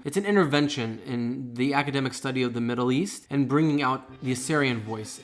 It's an intervention in the academic study of the Middle East and bringing out the Assyrian voice.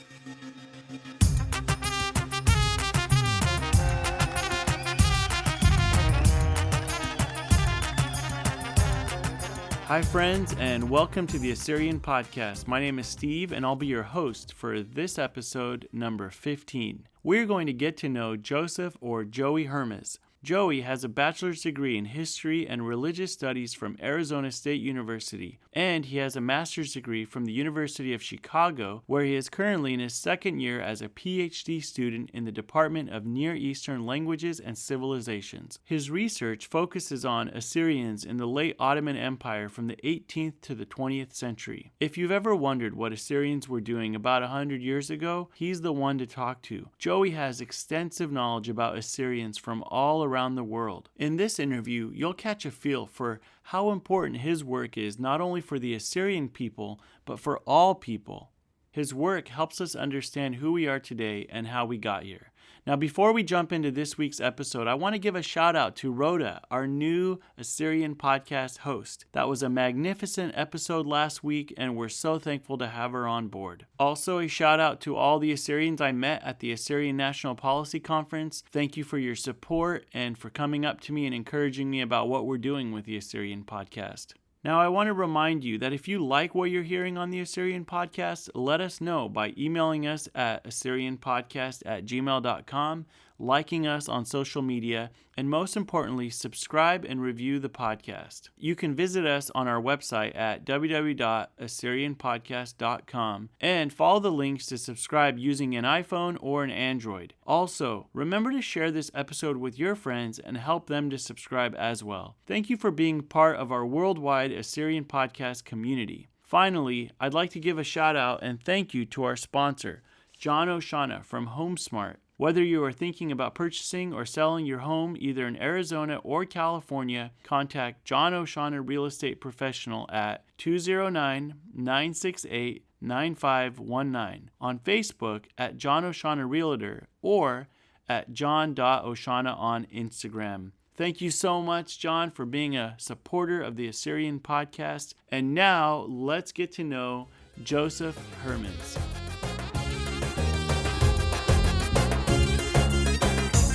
Hi friends, and welcome to the Assyrian Podcast. My name is Steve, and I'll be your host for this episode number 15. We're going to get to know Joseph, or Joey Hermiz. Joey has a bachelor's degree in history and religious studies from Arizona State University, and he has a master's degree from the University of Chicago, where he is currently in his second year as a PhD student in the Department of Near Eastern Languages and Civilizations. His research focuses on Assyrians in the late Ottoman Empire from the 18th to the 20th century. If you've ever wondered what Assyrians were doing about 100 years ago, he's the one to talk to. Joey has extensive knowledge about Assyrians from all around the world. In this interview, you'll catch a feel for how important his work is not only for the Assyrian people, but for all people. His work helps us understand who we are today and how we got here. Now, before we jump into this week's episode, I want to give a shout out to Rhoda, our new Assyrian podcast host. That was a magnificent episode last week, and we're so thankful to have her on board. Also, a shout out to all the Assyrians I met at the Assyrian National Policy Conference. Thank you for your support and for coming up to me and encouraging me about what we're doing with the Assyrian podcast. Now, I want to remind you that if you like what you're hearing on the Assyrian Podcast, let us know by emailing us at assyrianpodcast@gmail.com, liking us on social media, and most importantly, subscribe and review the podcast. You can visit us on our website at www.assyrianpodcast.com and follow the links to subscribe using an iPhone or an Android. Also, remember to share this episode with your friends and help them to subscribe as well. Thank you for being part of our worldwide Assyrian Podcast community. Finally, I'd like to give a shout out and thank you to our sponsor, John Oshana from HomeSmart. Whether you are thinking about purchasing or selling your home either in Arizona or California, contact John Oshana Real Estate Professional at 209-968-9519, on Facebook at John Oshana Realtor, or at john.oshana on Instagram. Thank you so much, John, for being a supporter of the Assyrian Podcast. And now, let's get to know Joseph Hermiz.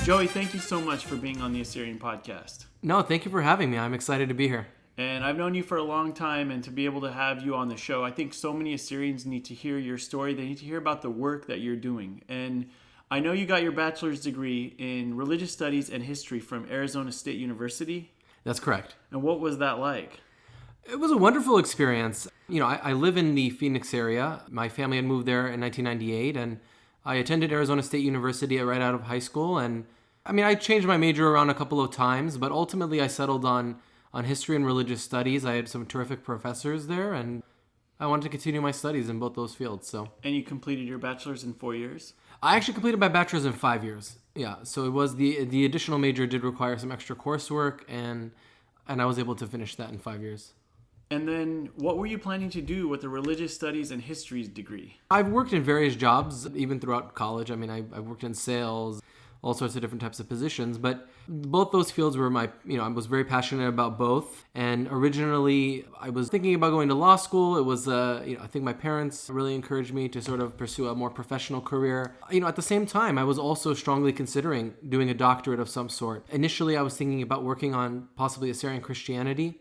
Joey, thank you so much for being on the Assyrian Podcast. No, thank you for having me. I'm excited to be here. And I've known you for a long time, and to be able to have you on the show, I think so many Assyrians need to hear your story. They need to hear about the work that you're doing. And I know you got your bachelor's degree in religious studies and history from Arizona State University. That's correct. And what was that like? It was a wonderful experience. You know, I live in the Phoenix area. My family had moved there in 1998, and I attended Arizona State University right out of high school. And I changed my major around a couple of times, but ultimately I settled on history and religious studies. I had some terrific professors there, and I wanted to continue my studies in both those fields. And you completed your bachelor's in 4 years? I actually completed my bachelor's in 5 years. Yeah, so it was the additional major did require some extra coursework, and I was able to finish that in 5 years. And then what were you planning to do with the religious studies and history degree? I've worked in various jobs, even throughout college. I worked in sales, all sorts of different types of positions, but both those fields were I was very passionate about both. And originally I was thinking about going to law school. It was, I think my parents really encouraged me to sort of pursue a more professional career. At the same time, I was also strongly considering doing a doctorate of some sort. Initially, I was thinking about working on possibly Assyrian Christianity,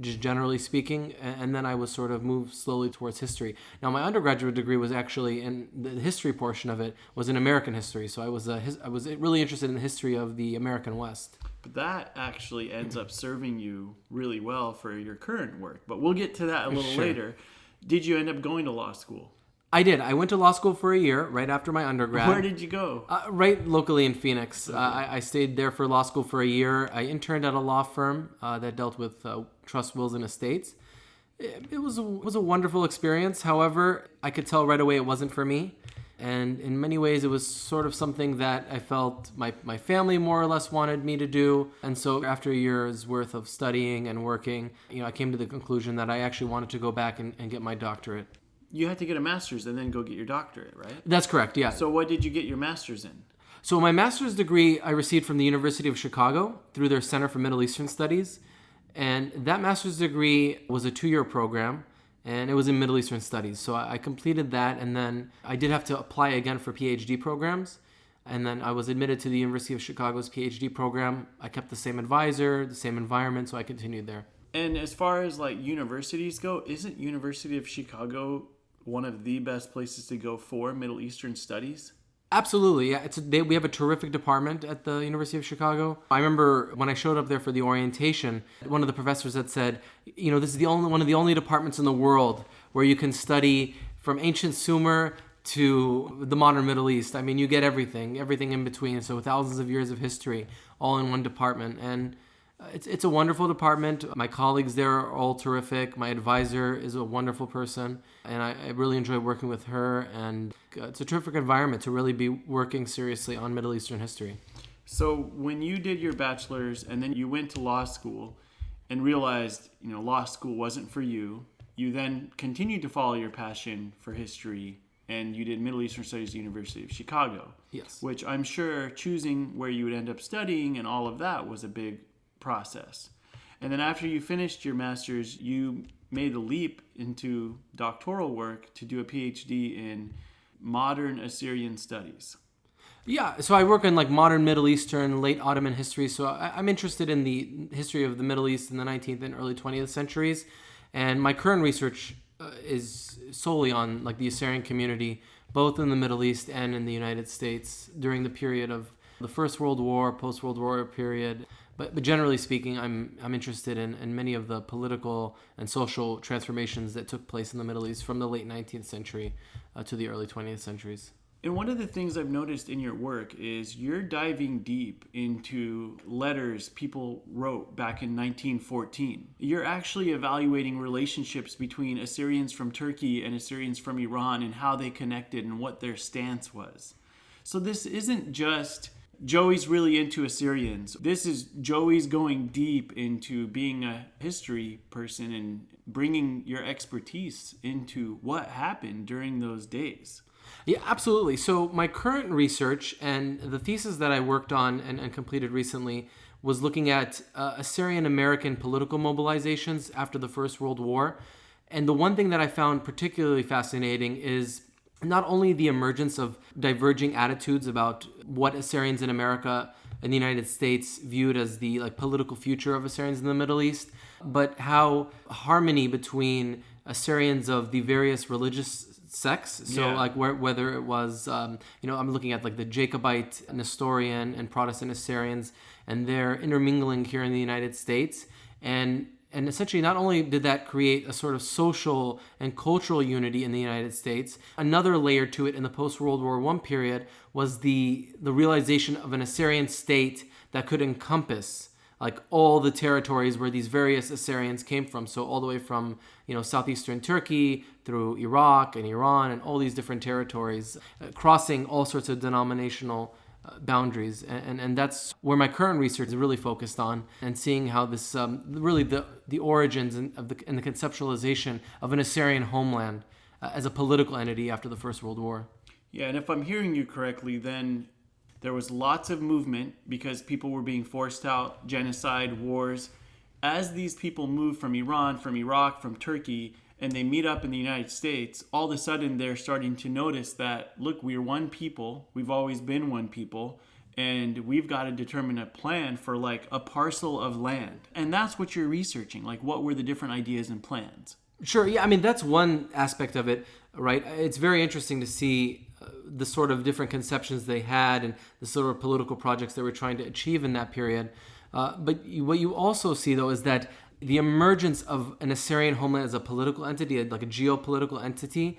just generally speaking, and then I was sort of moved slowly towards history. Now, my undergraduate degree was actually, in the history portion of it, was in American history, so I was really interested in the history of the American West. But that actually ends up serving you really well for your current work, but we'll get to that a little later. Did you end up going to law school? I did. I went to law school for a year right after my undergrad. Where did you go? Right locally in Phoenix. Okay. I stayed there for law school for a year. I interned at a law firm that dealt with trust, wills, and estates. It was a wonderful experience. However, I could tell right away it wasn't for me. And in many ways, it was sort of something that I felt my family more or less wanted me to do. And so after a year's worth of studying and working, I came to the conclusion that I actually wanted to go back and get my doctorate. You had to get a master's and then go get your doctorate, right? That's correct, yeah. So what did you get your master's in? So my master's degree I received from the University of Chicago through their Center for Middle Eastern Studies. And that master's degree was a 2-year program, and it was in Middle Eastern Studies. So I completed that, and then I did have to apply again for PhD programs. And then I was admitted to the University of Chicago's PhD program. I kept the same advisor, the same environment, so I continued there. And as far as like universities go, isn't University of Chicago one of the best places to go for Middle Eastern studies? Absolutely, yeah. We have a terrific department at the University of Chicago. I remember when I showed up there for the orientation, one of the professors had said, this is one of the only departments in the world where you can study from ancient Sumer to the modern Middle East. I mean, you get everything in between. So thousands of years of history, all in one department. And it's a wonderful department. My colleagues there are all terrific. My advisor is a wonderful person, and I really enjoy working with her. And it's a terrific environment to really be working seriously on Middle Eastern history. So when you did your bachelor's and then you went to law school and realized, law school wasn't for you, you then continued to follow your passion for history, and you did Middle Eastern Studies at the University of Chicago. Yes. Which I'm sure choosing where you would end up studying and all of that was a big process. And then after you finished your master's, you made the leap into doctoral work to do a PhD in modern Assyrian studies. Yeah, so I work in like modern Middle Eastern, late Ottoman history. So I'm interested in the history of the Middle East in the 19th and early 20th centuries. And my current research is solely on like the Assyrian community, both in the Middle East and in the United States during the period of the First World War, post-World War period. But generally speaking, I'm interested in many of the political and social transformations that took place in the Middle East from the late 19th century to the early 20th centuries. And one of the things I've noticed in your work is you're diving deep into letters people wrote back in 1914. You're actually evaluating relationships between Assyrians from Turkey and Assyrians from Iran and how they connected and what their stance was. So this isn't just Joey's really into Assyrians. This is Joey's going deep into being a history person and bringing your expertise into what happened during those days. Yeah, absolutely. So my current research and the thesis that I worked on and completed recently was looking at Assyrian-American political mobilizations after the First World War. And the one thing that I found particularly fascinating is not only the emergence of diverging attitudes about what Assyrians in America and the United States viewed as the political future of Assyrians in the Middle East, but how harmony between Assyrians of the various religious sects. So whether it was, I'm looking at the Jacobite, Nestorian, and Protestant Assyrians and their intermingling here in the United States. And essentially, not only did that create a sort of social and cultural unity in the United States, another layer to it in the post-World War I period was the realization of an Assyrian state that could encompass all the territories where these various Assyrians came from. So all the way from, southeastern Turkey through Iraq and Iran and all these different territories, crossing all sorts of denominational boundaries. And that's where my current research is really focused on, and seeing how this really the origins and the conceptualization of an Assyrian homeland as a political entity after the First World War. Yeah, and if I'm hearing you correctly, then there was lots of movement because people were being forced out, genocide, wars. As these people moved from Iran, from Iraq, from Turkey, and they meet up in the United States, all of a sudden they're starting to notice that, look, we're one people. We've always been one people. And we've got to determine a plan for a parcel of land. And that's what you're researching. What were the different ideas and plans? Sure. Yeah. I mean, that's one aspect of it, right? It's very interesting to see the sort of different conceptions they had and the sort of political projects they were trying to achieve in that period. But what you also see, though, is that the emergence of an Assyrian homeland as a political entity, like a geopolitical entity,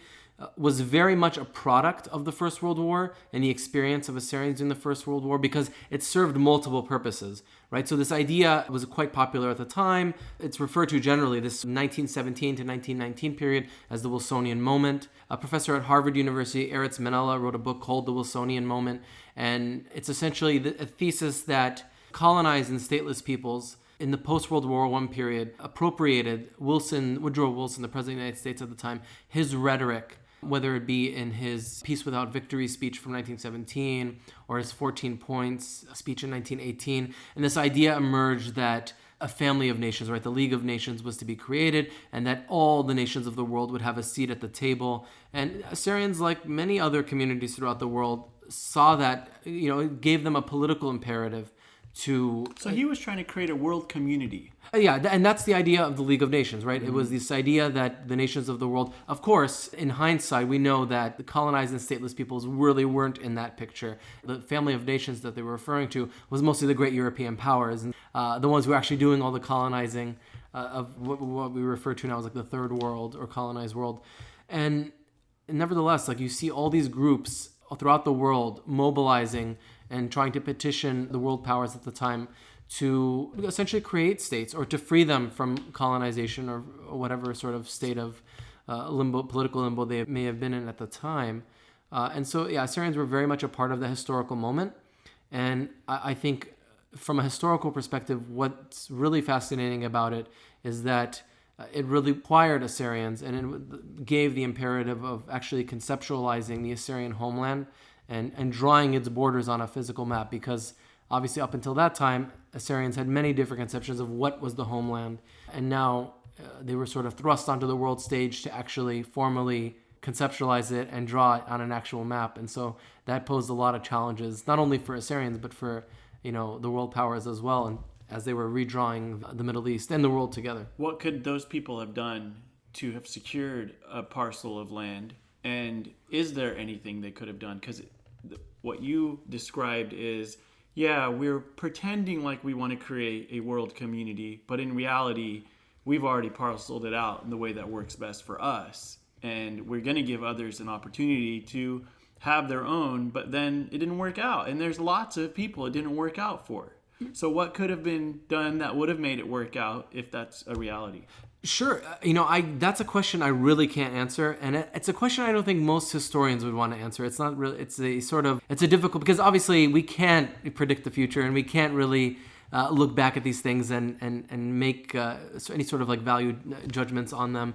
was very much a product of the First World War and the experience of Assyrians in the First World War, because it served multiple purposes, right? So this idea was quite popular at the time. It's referred to generally, this 1917 to 1919 period, as the Wilsonian moment. A professor at Harvard University, Eretz Menela, wrote a book called The Wilsonian Moment, and it's essentially a thesis that colonized and stateless peoples in the post-World War I period appropriated Woodrow Wilson, the President of the United States at the time, his rhetoric, whether it be in his Peace Without Victory speech from 1917 or his 14 Points speech in 1918. And this idea emerged that a family of nations, right? The League of Nations was to be created, and that all the nations of the world would have a seat at the table. And Assyrians, like many other communities throughout the world, saw that, it gave them a political imperative to... So he was trying to create a world community. And that's the idea of the League of Nations, right? It was this idea that the nations of the world... Of course, in hindsight, we know that the colonized and stateless peoples really weren't in that picture. The family of nations that they were referring to was mostly the great European powers, and the ones who were actually doing all the colonizing of what we refer to now as like the Third World or colonized world. And nevertheless, like you see all these groups throughout the world mobilizing and trying to petition the world powers at the time to essentially create states or to free them from colonization or whatever sort of state of political limbo they may have been in at the time. Assyrians were very much a part of the historical moment. And I think from a historical perspective, what's really fascinating about it is that it really required Assyrians, and it gave the imperative of actually conceptualizing the Assyrian homeland and drawing its borders on a physical map, because obviously up until that time, Assyrians had many different conceptions of what was the homeland, and now they were sort of thrust onto the world stage to actually formally conceptualize it and draw it on an actual map. And so that posed a lot of challenges, not only for Assyrians, but for the world powers as well, and as they were redrawing the Middle East and the world together. What could those people have done to have secured a parcel of land? And is there anything they could have done? Because what you described is, we're pretending like we want to create a world community, but in reality, we've already parceled it out in the way that works best for us. And we're going to give others an opportunity to have their own, but then it didn't work out. And there's lots of people it didn't work out for. So what could have been done that would have made it work out if that's a reality? Sure. That's a question I really can't answer. And it's a question I don't think most historians would want to answer. It's not really, it's a difficult, because obviously we can't predict the future, and we can't really look back at these things and make any sort of like value judgments on them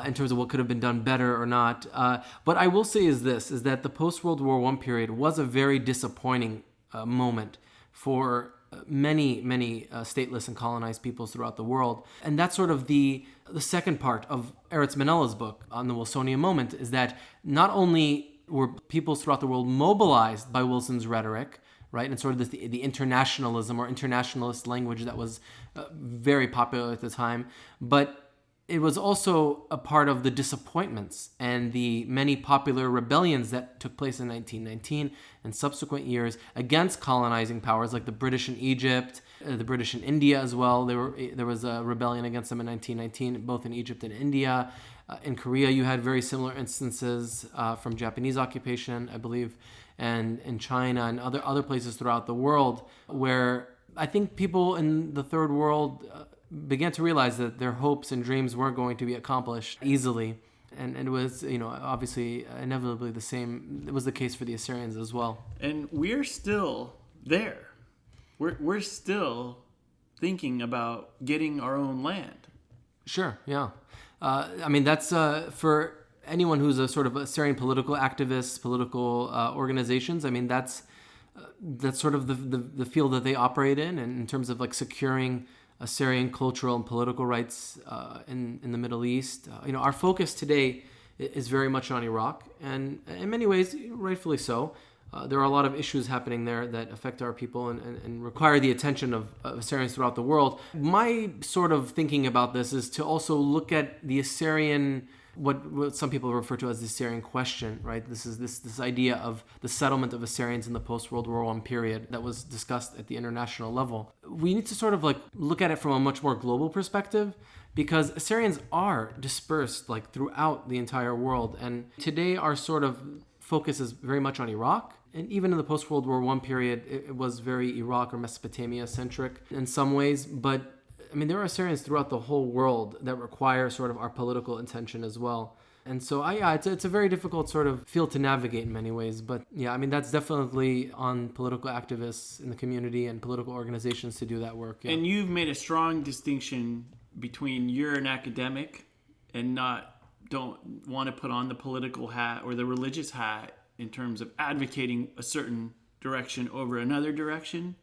in terms of what could have been done better or not. But I will say is that the post-World War I period was a very disappointing moment for many stateless and colonized peoples throughout the world. And that's sort of the second part of Eretz Manella's book on the Wilsonian moment, is that not only were peoples throughout the world mobilized by Wilson's rhetoric, right, and sort of the internationalism or internationalist language that was very popular at the time, but it was also a part of the disappointments and the many popular rebellions that took place in 1919 and subsequent years against colonizing powers like the British in Egypt, the British in India as well. There was a rebellion against them in 1919, both in Egypt and India. In Korea, you had very similar instances from Japanese occupation, I believe, and in China and other places throughout the world, where I think people in the third world began to realize that their hopes and dreams weren't going to be accomplished easily. And it was, obviously, inevitably the same. It was the case for the Assyrians as well. And we're still there. We're still thinking about getting our own land. Sure, yeah. That's for anyone who's a sort of Assyrian political activist, political organizations. That's sort of the field that they operate in, and in terms of like securing Assyrian cultural and political rights in the Middle East. Our focus today is very much on Iraq, and in many ways, rightfully so. There are a lot of issues happening there that affect our people and require the attention of Assyrians throughout the world. My sort of thinking about this is to also look at the Assyrian, what some people refer to as the Assyrian question, right? This is this idea of the settlement of Assyrians in the post-World War I period that was discussed at the international level. We need to sort of like look at it from a much more global perspective, because Assyrians are dispersed like throughout the entire world. And today our sort of focus is very much on Iraq. And even in the post-World War I period, it was very Iraq or Mesopotamia-centric in some ways. But there are Assyrians throughout the whole world that require sort of our political attention as well. And so, it's a very difficult sort of field to navigate in many ways. But that's definitely on political activists in the community and political organizations to do that work. Yeah. And you've made a strong distinction between you're an academic and don't want to put on the political hat or the religious hat in terms of advocating a certain direction over another direction.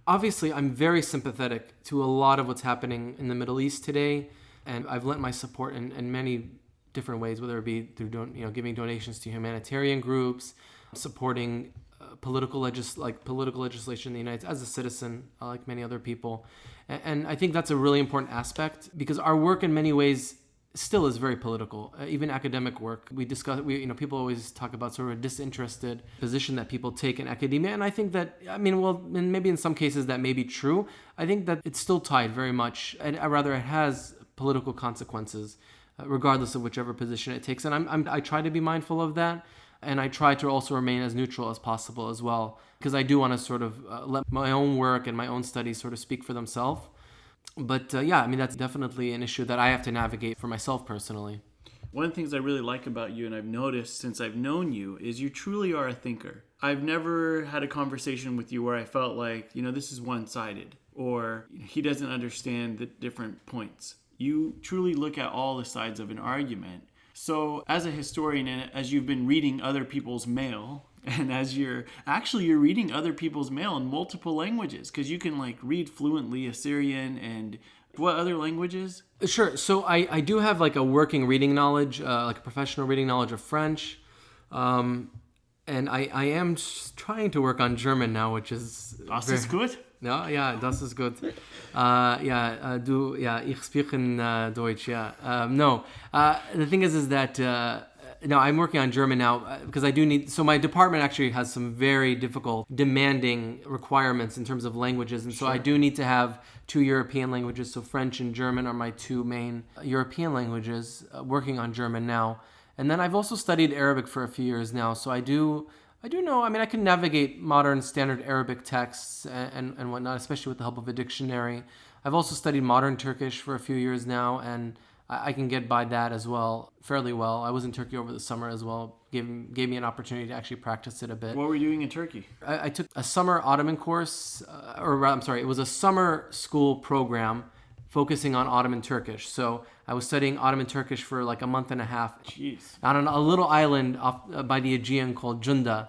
Obviously, I'm very sympathetic to a lot of what's happening in the Middle East today, and I've lent my support in many different ways, whether it be through giving donations to humanitarian groups, supporting political legislation in the United States as a citizen, like many other people. And I think that's a really important aspect because our work in many ways still is very political. Even academic work, people always talk about sort of a disinterested position that people take in academia, and I think that, and maybe in some cases that may be true. I think that it's still tied very much, and rather it has political consequences, regardless of whichever position it takes. And I try to be mindful of that, and I try to also remain as neutral as possible as well, because I do want to sort of let my own work and my own studies sort of speak for themselves. But that's definitely an issue that I have to navigate for myself personally. One of the things I really like about you, and I've noticed since I've known you, is you truly are a thinker. I've never had a conversation with you where I felt like, this is one-sided, or he doesn't understand the different points. You truly look at all the sides of an argument. So as a historian, and as you've been reading other people's mail, and as you're reading other people's mail in multiple languages, because you can read fluently Assyrian and what other languages? Sure. So I do have a working reading knowledge, a professional reading knowledge of French. And I am trying to work on German now, which is... Das ist gut? Ja, das ist gut. Ich spreche Deutsch, yeah. No, the thing is that... No, I'm working on German now because I do need... So my department actually has some very difficult, demanding requirements in terms of languages. And so I do need to have 2 European languages. So French and German are my 2 main European languages, working on German now. And then I've also studied Arabic for a few years now. So I do know, I can navigate modern standard Arabic texts and whatnot, especially with the help of a dictionary. I've also studied modern Turkish for a few years now, and I can get by that as well, fairly well. I was in Turkey over the summer as well. Gave me an opportunity to actually practice it a bit. What were you doing in Turkey? I took a summer Ottoman course, it was a summer school program focusing on Ottoman Turkish. So I was studying Ottoman Turkish for a month and a half. Jeez. On a little island off by the Aegean called Junda.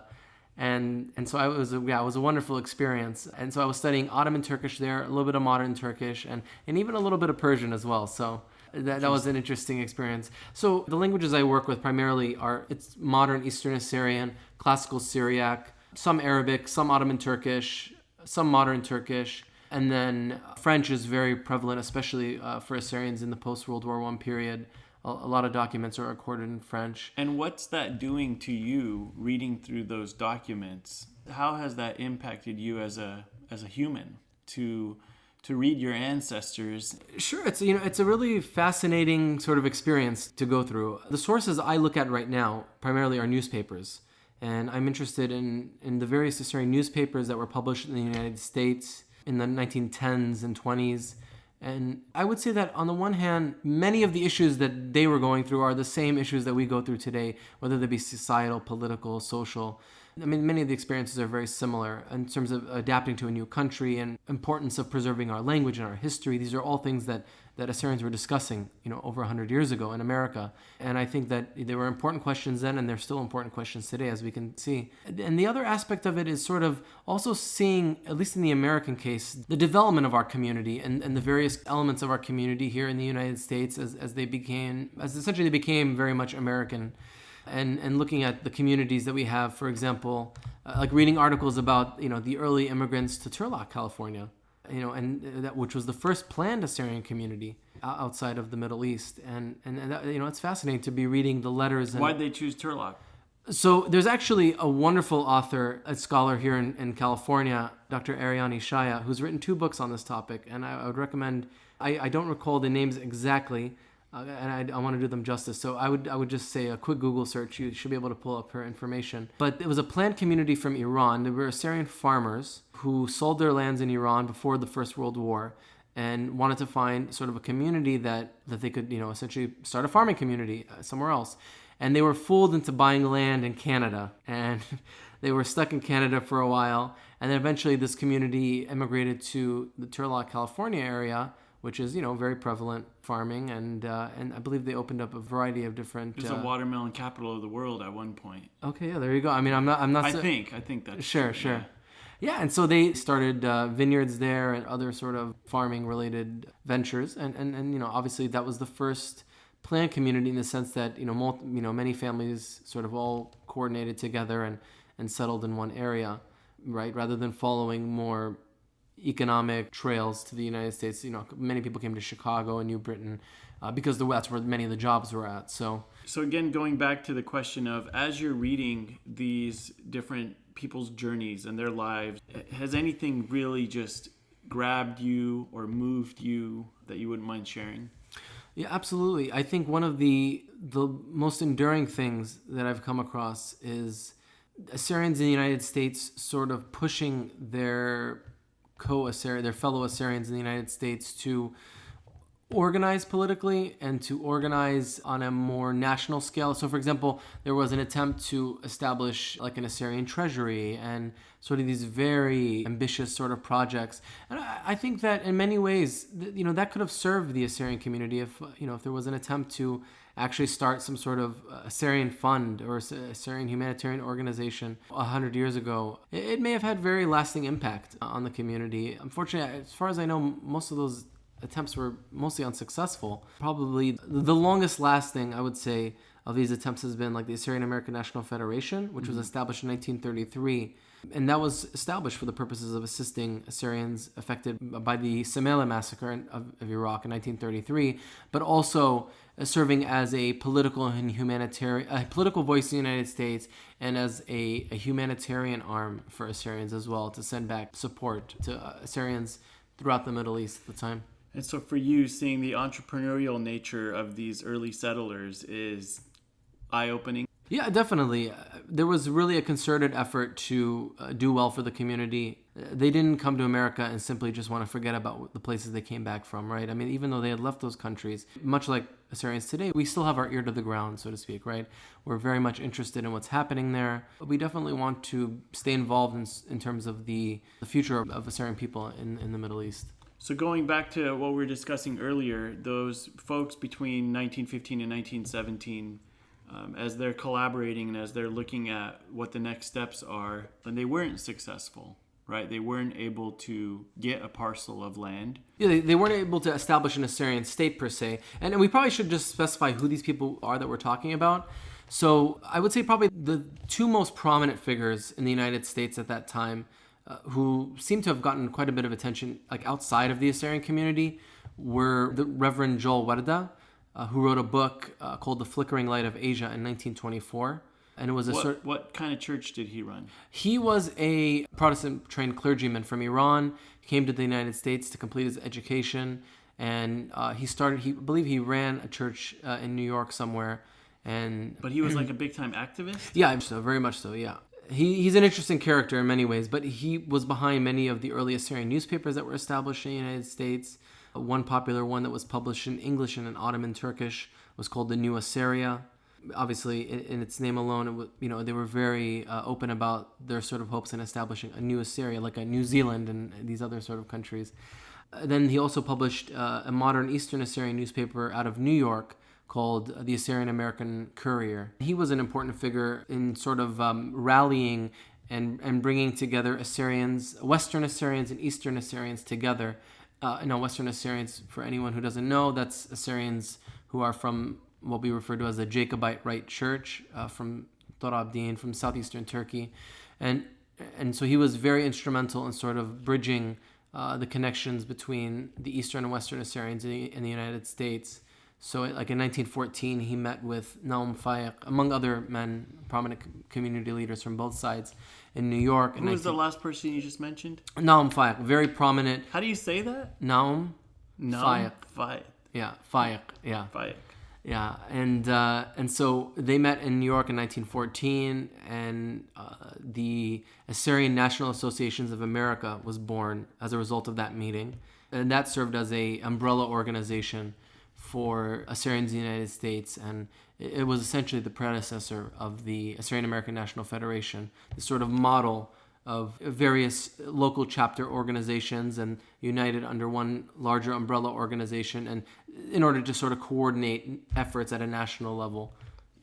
And so it was a wonderful experience. And so I was studying Ottoman Turkish there, a little bit of modern Turkish, and even a little bit of Persian as well. So that was an interesting experience. So the languages I work with primarily it's modern Eastern Assyrian, classical Syriac, some Arabic, some Ottoman Turkish, some modern Turkish, and then French is very prevalent, especially for Assyrians in the post-World War I period. A lot of documents are recorded in French. And what's that doing to you, reading through those documents? How has that impacted you as a human to read your ancestors? Sure, it's a really fascinating sort of experience to go through. The sources I look at right now primarily are newspapers, and I'm interested in the various Assyrian newspapers that were published in the United States in the 1910s and 20s. And I would say that on the one hand, many of the issues that they were going through are the same issues that we go through today, whether they be societal, political, social. Many of the experiences are very similar in terms of adapting to a new country and importance of preserving our language and our history. These are all things that Assyrians were discussing, over 100 years ago in America. And I think that there were important questions then, and they're still important questions today, as we can see. And the other aspect of it is sort of also seeing, at least in the American case, the development of our community and the various elements of our community here in the United States as essentially they became very much American. And looking at the communities that we have, for example, reading articles about, the early immigrants to Turlock, California, and that which was the first planned Assyrian community outside of the Middle East. And that, it's fascinating to be reading the letters. Why'd they choose Turlock? So there's actually a wonderful author, a scholar here in California, Dr. Ariane Shaya, who's written 2 books on this topic. And I would recommend, I don't recall the names exactly, and I want to do them justice. So I would just say a quick Google search. You should be able to pull up her information. But it was a planned community from Iran. There were Assyrian farmers who sold their lands in Iran before the First World War and wanted to find sort of a community that they could, essentially start a farming community somewhere else. And they were fooled into buying land in Canada. And they were stuck in Canada for a while. And then eventually this community immigrated to the Turlock, California area, which is, very prevalent farming, and I believe they opened up a variety of different. It was the watermelon capital of the world at one point. Okay, yeah, there you go. I'm not. I think that's Sure. Yeah, and so they started vineyards there and other sort of farming-related ventures, and obviously that was the first planned community in the sense that many families sort of all coordinated together and settled in one area, right? Rather than following more economic trails to the United States. Many people came to Chicago and New Britain because that's where many of the jobs were at. So again, going back to the question of, as you're reading these different people's journeys and their lives, has anything really just grabbed you or moved you that you wouldn't mind sharing? Yeah, absolutely. I think one of the most enduring things that I've come across is Assyrians in the United States sort of pushing their fellow Assyrians in the United States to organize politically and to organize on a more national scale. So, for example, there was an attempt to establish like an Assyrian treasury and sort of these very ambitious sort of projects. And I think that in many ways, that could have served the Assyrian community if there was an attempt to actually start some sort of Assyrian fund or Assyrian humanitarian organization 100 years ago. It may have had very lasting impact on the community. Unfortunately, as far as I know, most of those attempts were mostly unsuccessful. Probably the longest lasting, I would say, of these attempts has been like the Assyrian-American National Federation, which was established in 1933. And that was established for the purposes of assisting Assyrians affected by the Samelia massacre of Iraq in 1933, but also serving as a political and political voice in the United States and as a humanitarian arm for Assyrians as well, to send back support to Assyrians throughout the Middle East at the time. And so for you, seeing the entrepreneurial nature of these early settlers is eye-opening? Yeah, definitely. There was really a concerted effort to do well for the community. They didn't come to America and simply just want to forget about the places they came back from, right? I mean, even though they had left those countries, much like Assyrians today, we still have our ear to the ground, so to speak, right? We're very much interested in what's happening there. We definitely want to stay involved in terms of the future of Assyrian people in the Middle East. So going back to what we were discussing earlier, those folks between 1915 and 1917, as they're collaborating and as they're looking at what the next steps are, and they weren't successful, right? They weren't able to get a parcel of land. Yeah, they weren't able to establish an Assyrian state per se. And we probably should just specify who these people are that we're talking about. So I would say probably the two most prominent figures in the United States at that time who seem to have gotten quite a bit of attention like outside of the Assyrian community were the Reverend Joel Werda, who wrote a book called The Flickering Light of Asia in 1924. And it was what kind of church did he run? He was a Protestant-trained clergyman from Iran. He came to the United States to complete his education. And I believe he ran a church in New York somewhere. But he was like a big-time activist? Yeah, so very much so, yeah. He's an interesting character in many ways, but he was behind many of the early Assyrian newspapers that were established in the United States. One popular one that was published in English and in Ottoman Turkish was called the New Assyria. Obviously, in its name alone, they were very open about their sort of hopes in establishing a new Assyria, like a New Zealand and these other sort of countries. Then he also published a modern Eastern Assyrian newspaper out of New York called the Assyrian-American Courier. He was an important figure in sort of rallying and bringing together Assyrians, Western Assyrians and Eastern Assyrians together. Western Assyrians, for anyone who doesn't know, that's Assyrians who are from what we refer to as the Jacobite Rite Church, from Torabdin, from southeastern Turkey. And so he was very instrumental in sort of bridging the connections between the Eastern and Western Assyrians in the United States. So like in 1914, he met with Naum Fayek, among other men, prominent community leaders from both sides in New York. Who was the last person you just mentioned? Naum Fayek, very prominent. How do you say that? Naum Fayek. Fayek. Yeah, Fayek. Yeah. Fayek. Yeah, and so they met in New York in 1914, and the Assyrian National Associations of America was born as a result of that meeting, and that served as a umbrella organization for Assyrians in the United States, and it was essentially the predecessor of the Assyrian-American National Federation, the sort of model of various local chapter organizations and united under one larger umbrella organization, and in order to sort of coordinate efforts at a national level.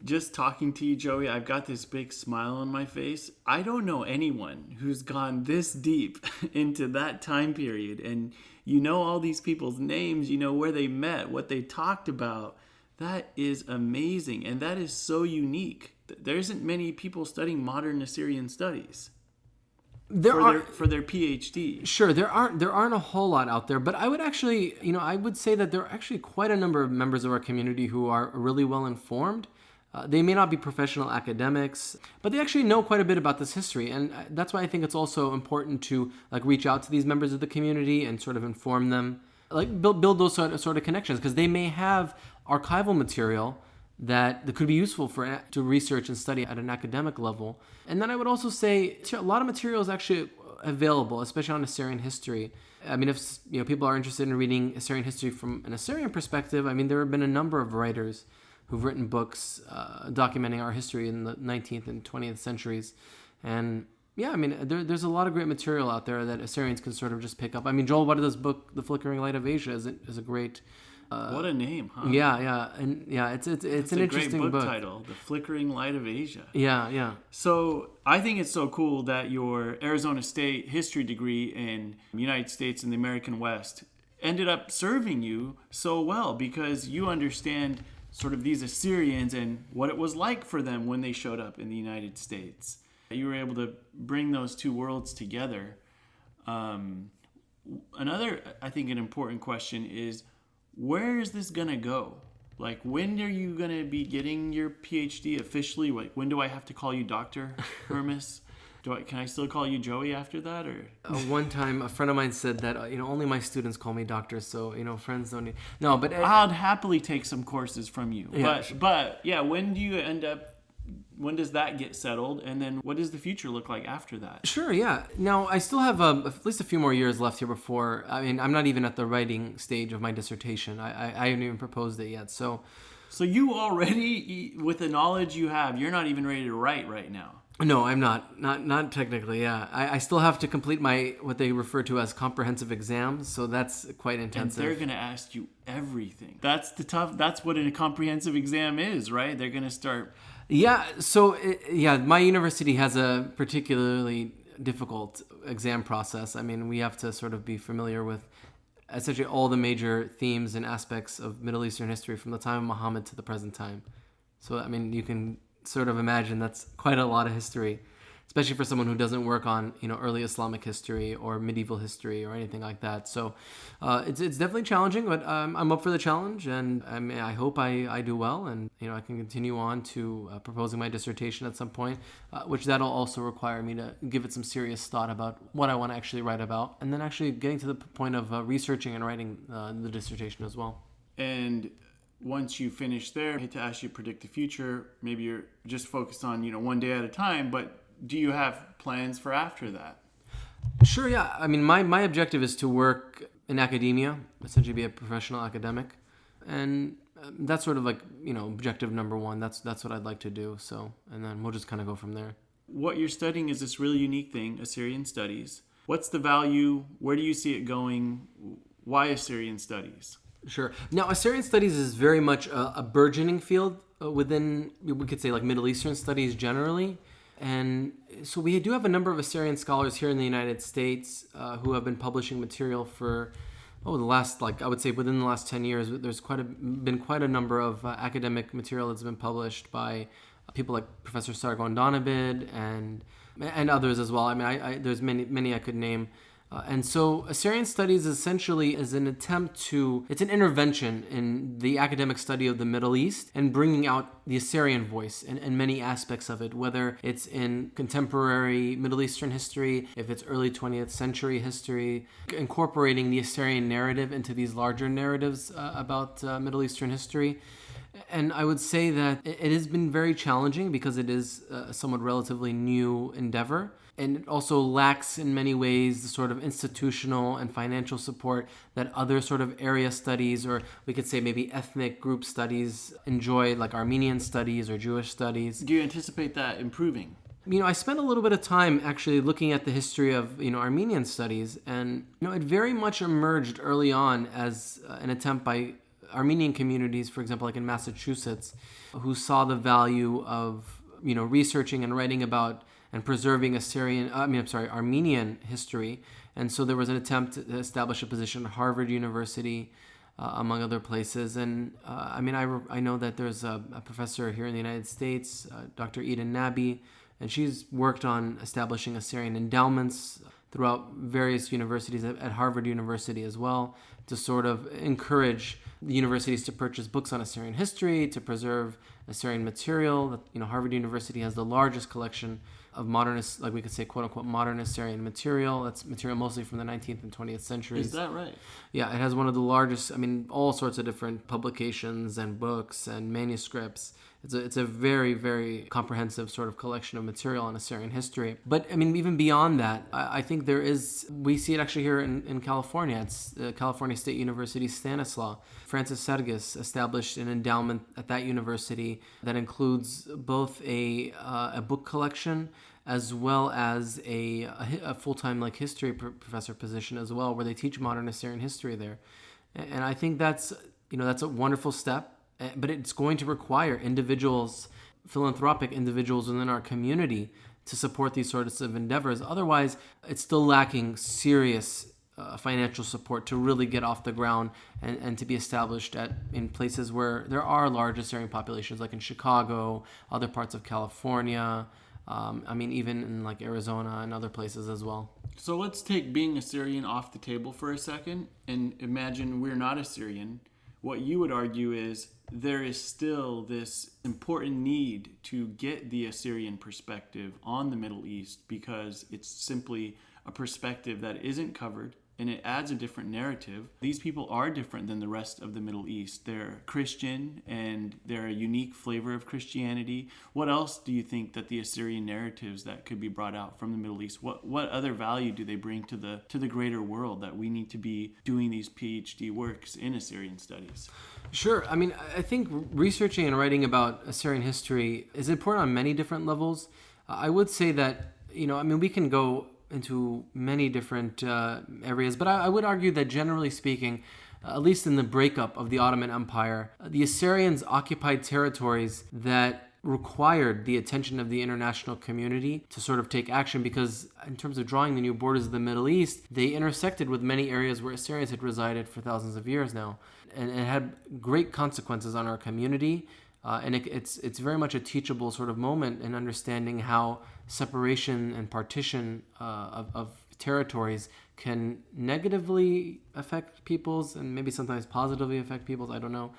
Just talking to you, Joey, I've got this big smile on my face. I don't know anyone who's gone this deep into that time period. And you know all these people's names, you know where they met, what they talked about. That is amazing. And that is so unique. There isn't many people studying modern Assyrian studies. For their PhD. Sure, there aren't a whole lot out there, but I would actually, I would say that there are actually quite a number of members of our community who are really well informed. They may not be professional academics, but they actually know quite a bit about this history, and that's why I think it's also important to reach out to these members of the community and sort of inform them, build those sort of connections, because they may have archival material that could be useful to research and study at an academic level. And then I would also say a lot of material is actually available, especially on Assyrian history. I mean, if people are interested in reading Assyrian history from an Assyrian perspective, I mean, there have been a number of writers who've written books documenting our history in the 19th and 20th centuries. And yeah, I mean, there's a lot of great material out there that Assyrians can sort of just pick up. I mean, Joel Bada's book, The Flickering Light of Asia, is a great... what a name, huh? Yeah, and yeah, it's an interesting great book title, The Flickering Light of Asia. Yeah. So I think it's so cool that your Arizona State history degree in the United States and the American West ended up serving you so well, because you understand sort of these Assyrians and what it was like for them when they showed up in the United States. You were able to bring those two worlds together. Another, I think, an important question is, where is this going to go? When are you going to be getting your PhD officially? When do I have to call you Dr. Hermiz? Can I still call you Joey after that? Or one time, a friend of mine said that only my students call me doctor, so friends don't need. No, but I'll happily take some courses from you. Yeah, but yeah, when do you end up? When does that get settled? And then what does the future look like after that? Sure, yeah. Now, I still have at least a few more years left here before... I mean, I'm not even at the writing stage of my dissertation. I haven't even proposed it yet, so... So you already, with the knowledge you have, you're not even ready to write right now? No, I'm not. Not technically, yeah. I still have to complete what they refer to as comprehensive exams, so that's quite intensive. And they're going to ask you everything. That's what a comprehensive exam is, right? They're going to start... Yeah, so, my university has a particularly difficult exam process. I mean, we have to sort of be familiar with essentially all the major themes and aspects of Middle Eastern history from the time of Muhammad to the present time. So, I mean, you can sort of imagine that's quite a lot of history, especially for someone who doesn't work on, early Islamic history or medieval history or anything like that. So it's definitely challenging, but I'm up for the challenge, and I hope I do well, and I can continue on to proposing my dissertation at some point, which that'll also require me to give it some serious thought about what I want to actually write about, and then actually getting to the point of researching and writing the dissertation as well. And once you finish there, I hate to ask you to predict the future. Maybe you're just focused on, one day at a time, but do you have plans for after that? Sure, yeah. I mean, my objective is to work in academia, essentially be a professional academic. And that's sort of objective number one. That's what I'd like to do. So, and then we'll just kind of go from there. What you're studying is this really unique thing, Assyrian studies. What's the value? Where do you see it going? Why Assyrian studies? Sure. Now, Assyrian studies is very much a burgeoning field within, we could say, Middle Eastern studies generally. And so we do have a number of Assyrian scholars here in the United States who have been publishing material for, the last, I would say within the last 10 years. There's been quite a number of academic material that's been published by people like Professor Sargon Donabid and others as well. I mean, there's many I could name. And so Assyrian studies essentially is an it's an intervention in the academic study of the Middle East and bringing out the Assyrian voice in many aspects of it, whether it's in contemporary Middle Eastern history, if it's early 20th century history, incorporating the Assyrian narrative into these larger narratives about Middle Eastern history. And I would say that it has been very challenging because it is a somewhat relatively new endeavor. And it also lacks in many ways the sort of institutional and financial support that other sort of area studies, or we could say maybe ethnic group studies, enjoy, like Armenian studies or Jewish studies. Do you anticipate that improving? I spent a little bit of time actually looking at the history of, Armenian studies, and, it very much emerged early on as an attempt by Armenian communities, for example, like in Massachusetts, who saw the value of, researching and writing about and preserving Armenian history. And so there was an attempt to establish a position at Harvard University, among other places. And I know that there's a professor here in the United States, Dr. Eden Nabi, and she's worked on establishing Assyrian endowments throughout various universities, at Harvard University as well, to sort of encourage the universities to purchase books on Assyrian history, to preserve Assyrian material. Harvard University has the largest collection of modernist, like we could say, quote unquote, modern Assyrian material. That's material mostly from the 19th and 20th centuries. Is that right? Yeah, it has one of the largest, all sorts of different publications and books and manuscripts. It's a very, very comprehensive sort of collection of material on Assyrian history. But even beyond that, I think we see it actually here in California. It's California State University Stanislaus. Francis Sergis established an endowment at that university that includes both a book collection as well as a full-time history professor position as well, where they teach modern Assyrian history there. And I think that's a wonderful step. But it's going to require philanthropic individuals within our community to support these sorts of endeavors. Otherwise, it's still lacking serious financial support to really get off the ground and to be established in places where there are large Assyrian populations, like in Chicago, other parts of California, even in Arizona and other places as well. So let's take being Assyrian off the table for a second and imagine we're not Assyrian. What you would argue is there is still this important need to get the Assyrian perspective on the Middle East because it's simply a perspective that isn't covered and it adds a different narrative. These people are different than the rest of the Middle East. They're Christian and they're a unique flavor of Christianity. What else do you think that the Assyrian narratives that could be brought out from the Middle East, what other value do they bring to the greater world that we need to be doing these PhD works in Assyrian studies? Sure. I think researching and writing about Assyrian history is important on many different levels. I would say that, we can go into many different areas, but I would argue that generally speaking, at least in the breakup of the Ottoman Empire, the Assyrians occupied territories that required the attention of the international community to sort of take action, because in terms of drawing the new borders of the Middle East, they intersected with many areas where Assyrians had resided for thousands of years now, and it had great consequences on our community. And it's very much a teachable sort of moment in understanding how separation and partition of territories can negatively affect peoples and maybe sometimes positively affect peoples, I don't know.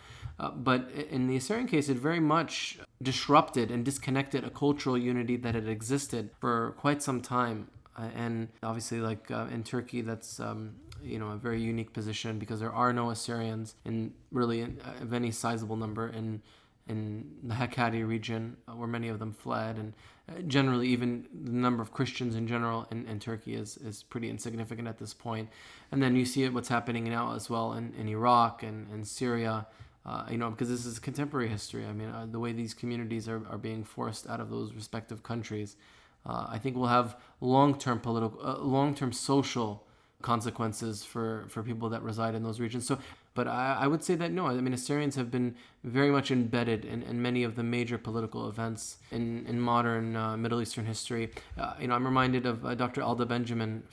But in the Assyrian case, it very much disrupted and disconnected a cultural unity that had existed for quite some time. And obviously, in Turkey, that's a very unique position because there are no Assyrians of any sizable number in the Hakkari region, where many of them fled, and generally even the number of Christians in general in Turkey is pretty insignificant at this point. And then you see what's happening now as well in Iraq and Syria, because this is contemporary history. The way these communities are being forced out of those respective countries, I think will have long-term social consequences for people that reside in those regions. But I would say that no, Assyrians have been very much embedded in many of the major political events in modern Middle Eastern history. I'm reminded of Dr. Alda Benjamin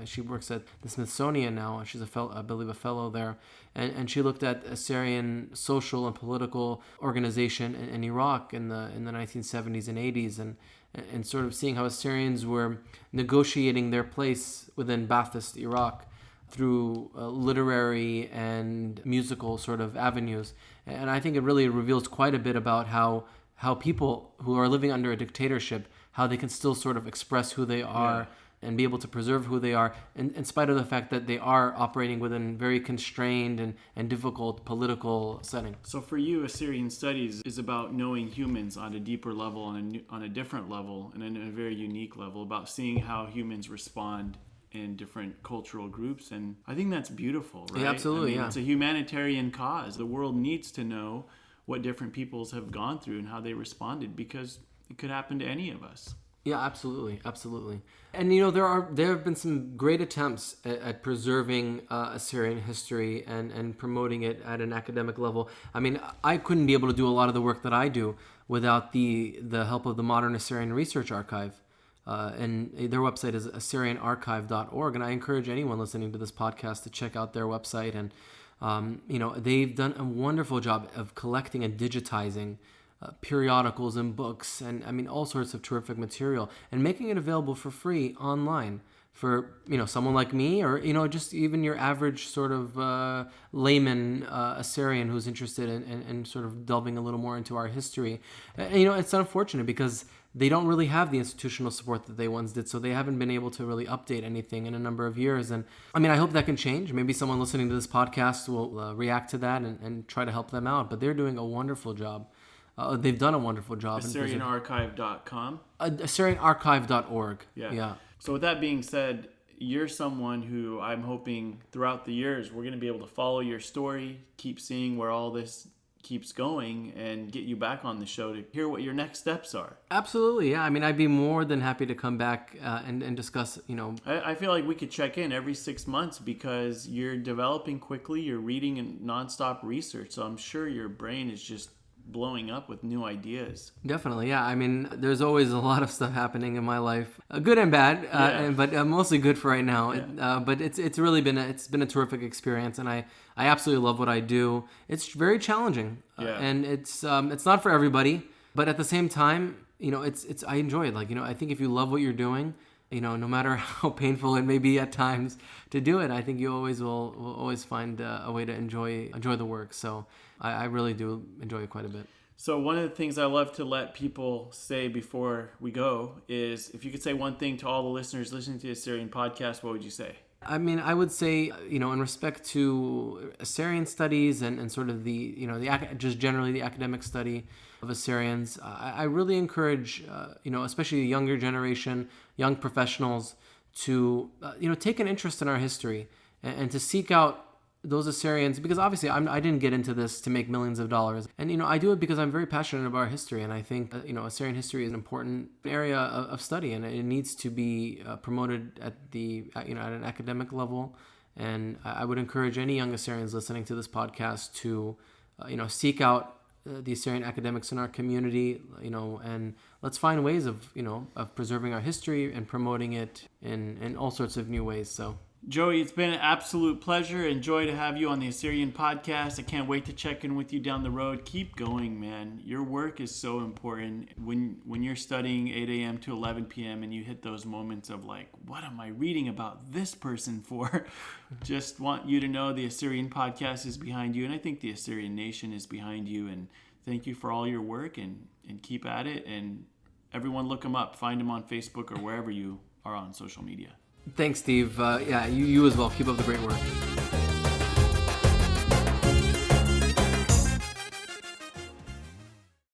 she works at the Smithsonian now. She's I believe a fellow there. And she looked at Assyrian social and political organization in Iraq in the 1970s and 80s, and sort of seeing how Assyrians were negotiating their place within Ba'athist Iraq through literary and musical sort of avenues. And I think it really reveals quite a bit about how people who are living under a dictatorship, how they can still sort of express who they are and be able to preserve who they are, in spite of the fact that they are operating within very constrained and difficult political setting. So for you, Assyrian studies is about knowing humans on a deeper level, on a different level, and in a very unique level, about seeing how humans respond in different cultural groups. And I think that's beautiful, right? Yeah, absolutely, It's a humanitarian cause. The world needs to know what different peoples have gone through and how they responded, because it could happen to any of us. Yeah, absolutely, absolutely. And there have been some great attempts at preserving Assyrian history and promoting it at an academic level. I mean, I couldn't be able to do a lot of the work that I do without the help of the Modern Assyrian Research Archive. And their website is Assyrian-Archive.org. And I encourage anyone listening to this podcast to check out their website. And they've done a wonderful job of collecting and digitizing periodicals and books, and I mean all sorts of terrific material, and making it available for free online for someone like me, or just even your average sort of layman Assyrian who's interested in sort of delving a little more into our history. And, it's unfortunate because they don't really have the institutional support that they once did, so they haven't been able to really update anything in a number of years. And I mean, I hope that can change. Maybe someone listening to this podcast will react to that and try to help them out, but they're doing a wonderful job. They've done a wonderful job. Assyrianarchive.com? Assyrianarchive.org. Yeah. So with that being said, you're someone who I'm hoping throughout the years we're going to be able to follow your story, keep seeing where all this keeps going, and get you back on the show to hear what your next steps are. Absolutely, yeah. I mean, I'd be more than happy to come back and discuss, I feel like we could check in every 6 months because you're developing quickly, you're reading and nonstop research, so I'm sure your brain is just blowing up with new ideas. Definitely, yeah. I mean, there's always a lot of stuff happening in my life, good and bad, but mostly good for right now. Yeah. But it's really been a terrific experience, and I absolutely love what I do. It's very challenging, and it's not for everybody, but at the same time, it's I enjoy it. Like, I think if you love what you're doing, no matter how painful it may be at times to do it, I think you always will always find a way to enjoy the work. So I really do enjoy it quite a bit. So one of the things I love to let people say before we go is, if you could say one thing to all the listeners listening to the Assyrian podcast, what would you say? I mean, I would say, in respect to Assyrian studies and sort of just generally the academic study of Assyrians, I really encourage, especially the younger generation, young professionals, to, take an interest in our history and to seek out those Assyrians, because obviously I didn't get into this to make millions of dollars, and I do it because I'm very passionate about our history, and I think Assyrian history is an important area of study, and it needs to be promoted at at an academic level. And I would encourage any young Assyrians listening to this podcast to seek out the Assyrian academics in our community, and let's find ways of preserving our history and promoting it in all sorts of new ways. So Joey, it's been an absolute pleasure and joy to have you on the Assyrian podcast. I can't wait to check in with you down the road. Keep going, man. Your work is so important. When you're studying 8 a.m. to 11 p.m. and you hit those moments of like, what am I reading about this person for? Just want you to know the Assyrian podcast is behind you, and I think the Assyrian nation is behind you. And thank you for all your work, and keep at it. And everyone look them up. Find them on Facebook or wherever you are on social media. Thanks, Steve. You as well. Keep up the great work.